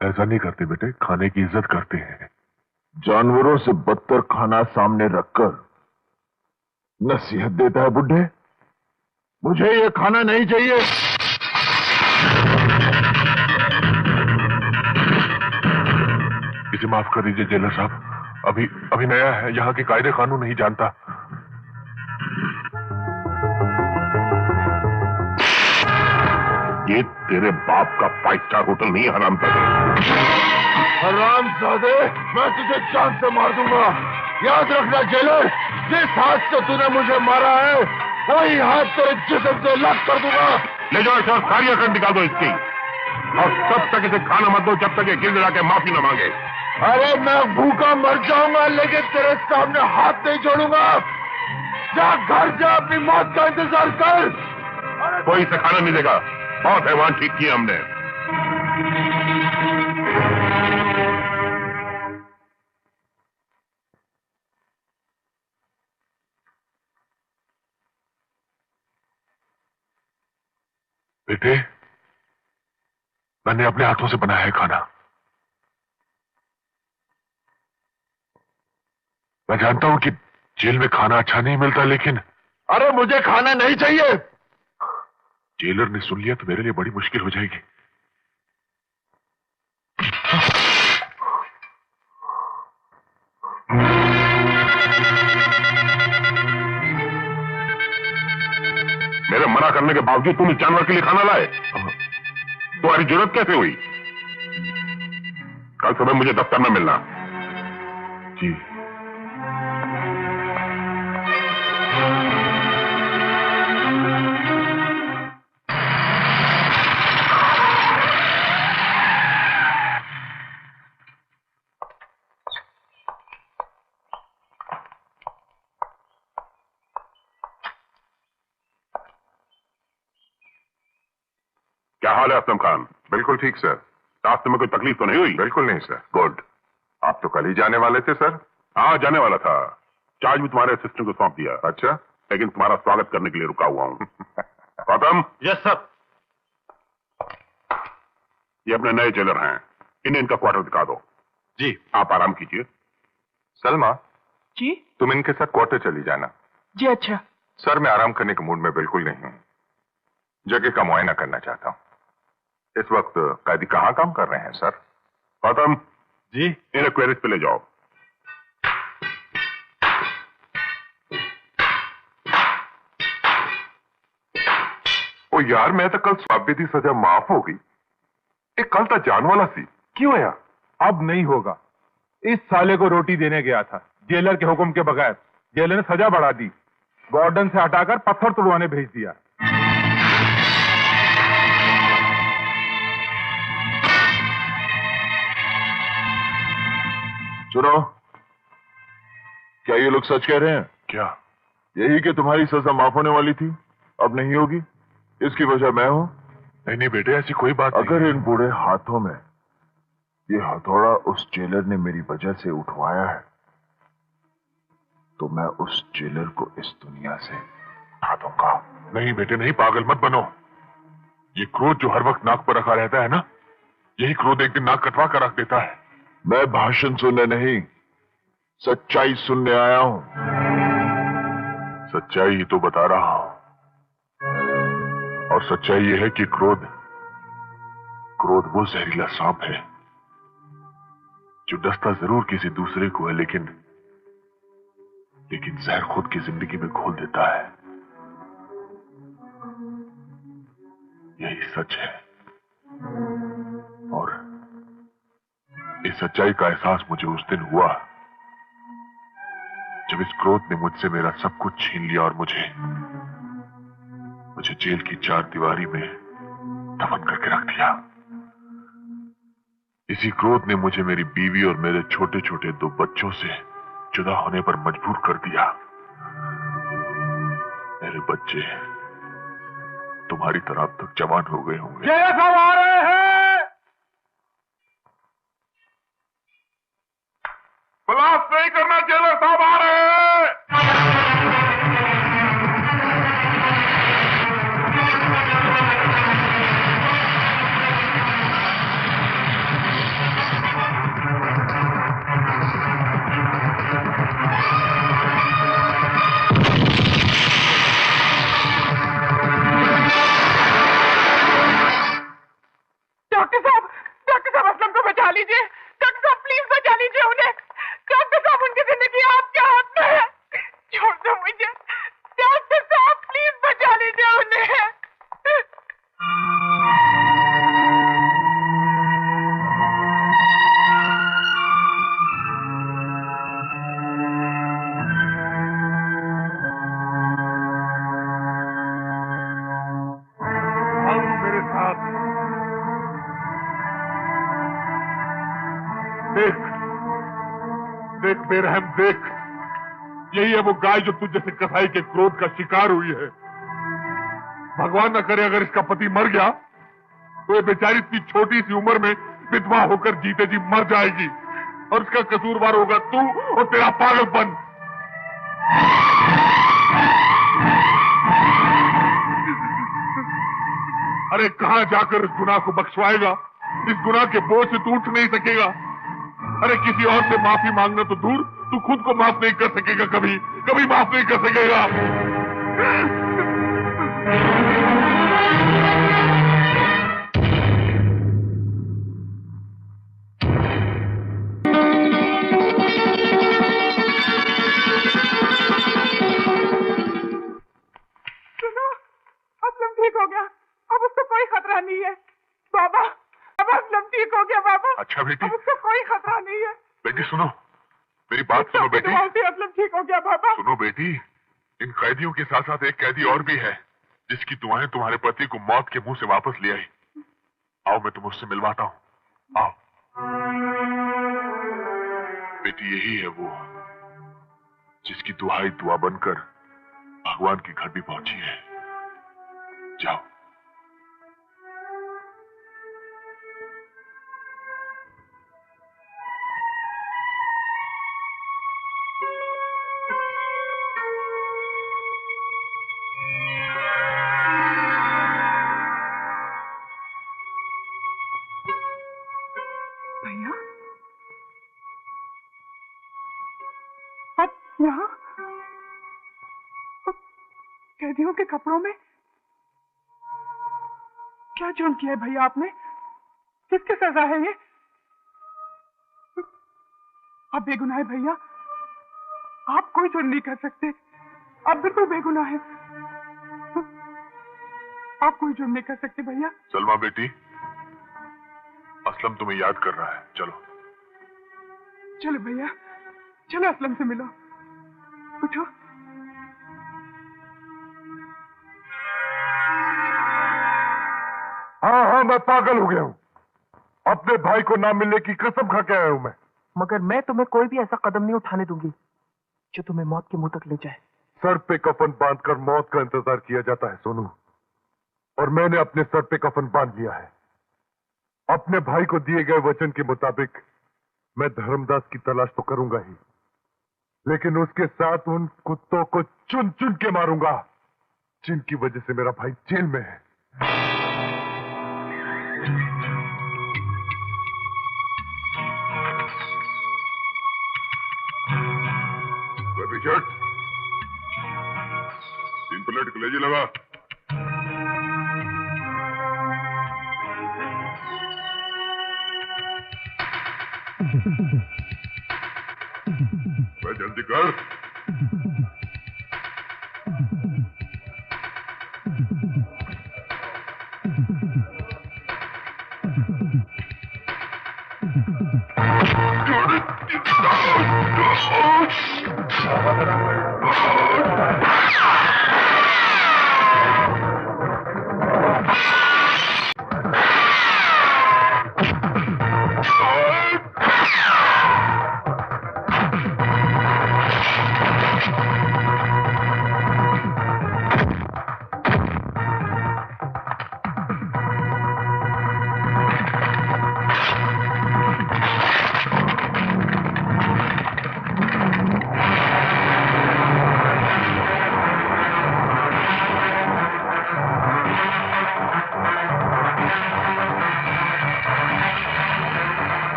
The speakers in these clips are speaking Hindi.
ऐसा नहीं करते बेटे, खाने की इज्जत करते हैं। जानवरों से बदतर खाना सामने रखकर नसीहत देता है बुड्ढे। मुझे ये खाना नहीं चाहिए। इसे माफ कर दीजिए जेलर साहब, अभी नया है, यहाँ के कायदे कानून नहीं जानता। ये तेरे बाप का 5 स्टार होटल नहीं है हरामजादे। हरामजादे, मैं तुझे जान से मार दूंगा। याद रखना जेलर, जिस हाथ से तूने मुझे मारा है वही हाथ तेरे जिस्म से अलग कर दूंगा। ले जाओ इसे और सारी अकड़ निकाल दो इसकी, और तब तक इसे खाना मत दो जब तक ये गिड़गिड़ा के माफी न मांगे। अरे मैं भूखा मर जाऊंगा लेकिन तेरे सामने हाथ नहीं छोड़ूंगा। जा घर जा, अपनी मौत का इंतजार कर। कोई इसे खाना नहीं देगा, बहुत हैवान ठीक किए हमने। बेटे, मैंने अपने हाथों से बनाया है खाना। मैं जानता हूं कि जेल में खाना अच्छा नहीं मिलता, लेकिन अरे मुझे खाना नहीं चाहिए। जेलर ने सुन लिया तो मेरे लिए बड़ी मुश्किल हो जाएगी। मेरे मना करने के बावजूद तुम इस जानवर के लिए खाना लाए, तुम्हारी जरूरत कैसे हुई? कल सुबह मुझे दफ्तर में मिलना। जी। क्या हाल है असलम खान? बिल्कुल ठीक सर। रास्ते में कोई तकलीफ तो नहीं हुई? बिल्कुल नहीं सर। गुड। आप तो कल ही जाने वाले थे सर। हाँ, जाने वाला था। चार्ज भी तुम्हारे असिस्टेंट को सौंप दिया। अच्छा, लेकिन तुम्हारा स्वागत करने के लिए रुका हुआ हूं। गौतम। Yes sir. ये अपने नए जेलर हैं, इन्हें इनका क्वार्टर दिखा दो। जी। आप आराम कीजिए। सलमा जी, तुम इनके साथ क्वार्टर चली जाना। जी अच्छा। सर मैं आराम करने के मूड में बिल्कुल नहीं हूं, जगह का मुआयना करना चाहता हूं। इस वक्त कैदी कहां काम कर रहे हैं सर? गौतम जी, इन्हें क्वेरीज पे ले जाओ। ओ यार, मैं तो कल स्वाबी दी सजा माफ हो गई। एक कल तो जान वाला सी, क्यों है? अब नहीं होगा। इस साले को रोटी देने गया था जेलर के हुक्म के बगैर। जेलर ने सजा बढ़ा दी, वार्डन से हटाकर पत्थर तुड़वाने भेज दिया। सुनो, क्या ये लोग सच कह रहे हैं? क्या? यही कि तुम्हारी सजा माफ होने वाली थी, अब नहीं होगी, इसकी वजह मैं हूं? नहीं बेटे, ऐसी कोई बात अगर नहीं। इन बूढ़े हाथों में ये हथौड़ा उस जेलर ने मेरी वजह से उठवाया है, तो मैं उस जेलर को इस दुनिया से हटा दूंगा। नहीं बेटे नहीं, पागल मत बनो। ये क्रोध जो हर वक्त नाक पर रखा रहता है ना, यही क्रोध एक दिन नाक कटवा कर रख देता है। मैं भाषण सुनने नहीं, सच्चाई सुनने आया हूं। सच्चाई ही तो बता रहा हूं, और सच्चाई ये है कि क्रोध वो जहरीला सांप है जो डसता जरूर किसी दूसरे को है, लेकिन जहर खुद की जिंदगी में घोल देता है। यही सच है, और इस सच्चाई का एहसास मुझे उस दिन हुआ जब इस क्रोध ने मुझसे मेरा सब कुछ छीन लिया और मुझे जेल की 4 दीवारी में दफन करके रख दिया। इसी क्रोध ने मुझे मेरी बीवी और मेरे छोटे छोटे 2 बच्चों से जुदा होने पर मजबूर कर दिया। मेरे बच्चे तुम्हारी तरह अब तक जवान हो गए होंगे। जेलर साहब आ रहे हैं। ब्लास्ट नहीं करना, जेलर साहब आ रहे हैं। देख बेरहम देख, यही है वो गाय जो तुझ जैसे कसाई के क्रोध का शिकार हुई है। भगवान न करे अगर इसका पति मर गया तो ये बेचारी इतनी छोटी सी उम्र में विधवा होकर जीते जी मर जाएगी, और इसका कसूरवार होगा तू और तेरा पागलपन। अरे कहां जाकर इस गुनाह को बख्शवाएगा? इस गुनाह के बोझ से तू उठ नहीं सकेगा। अरे किसी और से माफी मांगना तो दूर, तू खुद को माफ नहीं कर सकेगा, कभी कभी माफ नहीं कर सकेगा। असलम ठीक हो गया, अब उसको कोई खतरा नहीं है। बाबा अब असलम ठीक हो गया बाबा। अच्छा बेटी, अब उसको कोई खतरा नहीं है। बेटी सुनो, मेरी बात सुनो बेटी। असलम ठीक हो गया बाबा। सुनो बेटी, इन कैदियों के साथ साथ एक कैदी और भी है जिसकी दुआएं तुम्हारे पति को मौत के मुंह से वापस ले आई। आओ मैं तुम्हें उससे मिलवाता हूँ, आओ। बेटी यही है वो जिसकी दुआई दुआ बनकर भगवान के घर भी पहुंची है। जाओ। भैया आप यहाँ कैदियों के कपड़ों में क्या जुर्म किया है भैया आपने? किसकी सजा है ये? आप बेगुनाह है भैया, आप कोई जुर्म नहीं कर सकते, आप बिल्कुल बेगुनाह है। आप कोई जुर्म नहीं कर सकते भैया। सलमा बेटी, असलम तुम्हें याद कर रहा है, चलो। चलो भैया, चलो असलम से मिलो, पूछो। हाँ हाँ, मैं पागल हो गया हूँ। अपने भाई को ना मिलने की कसम खा के आया हूँ मैं। मगर मैं तुम्हें कोई भी ऐसा कदम नहीं उठाने दूंगी जो तुम्हें मौत के मुंह तक ले जाए। सर पे कफन बांधकर मौत का इंतजार किया जाता है सोनू, और मैंने अपने सर पे कफन बांध लिया है। अपने भाई को दिए गए वचन के मुताबिक मैं धर्मदास की तलाश तो करूंगा ही, लेकिन उसके साथ उन कुत्तों को चुन चुन के मारूंगा जिनकी वजह से मेरा भाई जेल में है। रिचर्ड, 3 प्लेट कलेजी लगा। मैं जल्दी कर।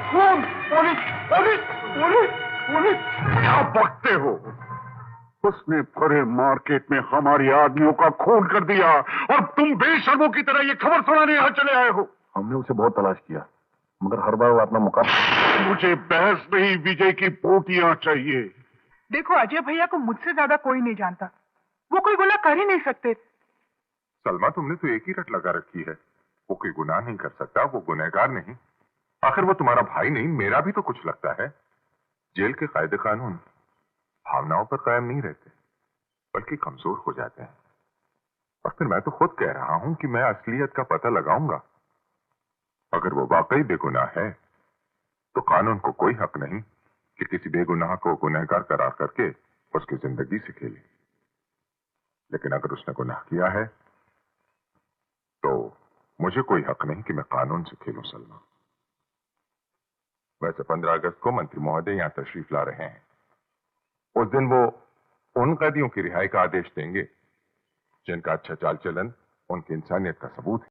खून, पुलिस पुलिस पुलिस पुलिस। क्या बकते हो? उसने पूरे मार्केट में हमारे आदमियों का खून कर दिया और तुम बेशर्मों की तरह ये खबर सुनाने यहाँ चले आए हो। हमने उसे बहुत तलाश किया, मगर हर बार वो अपना मुकाम। मुझे बहस नहीं, विजय की बोटियां चाहिए। देखो अजय भैया को मुझसे ज्यादा कोई नहीं जानता, वो कोई गुनाह कर ही नहीं सकते। सलमा, तुमने तो एक ही रट लगा रखी है। वो कोई गुनाह नहीं कर सकता, वो गुनहगार नहीं। आखिर वो तुम्हारा भाई नहीं, मेरा भी तो कुछ लगता है। जेल के कायदे कानून भावनाओं पर कायम नहीं रहते, बल्कि कमजोर हो जाते हैं। और फिर मैं तो खुद कह रहा हूं कि मैं असलियत का पता लगाऊंगा। अगर वो वाकई बेगुनाह है तो कानून को कोई हक नहीं कि किसी बेगुनाह को गुनहगार करार करके उसकी जिंदगी से खेले। लेकिन अगर उसने गुनाह किया है तो मुझे कोई हक नहीं कि मैं कानून से खेलूं। सलमा, वैसे 15 अगस्त को मंत्री महोदय यहां तशरीफ ला रहे हैं। उस दिन वो उन कैदियों की रिहाई का आदेश देंगे जिनका अच्छा चाल चलन उनकी इंसानियत का सबूत है।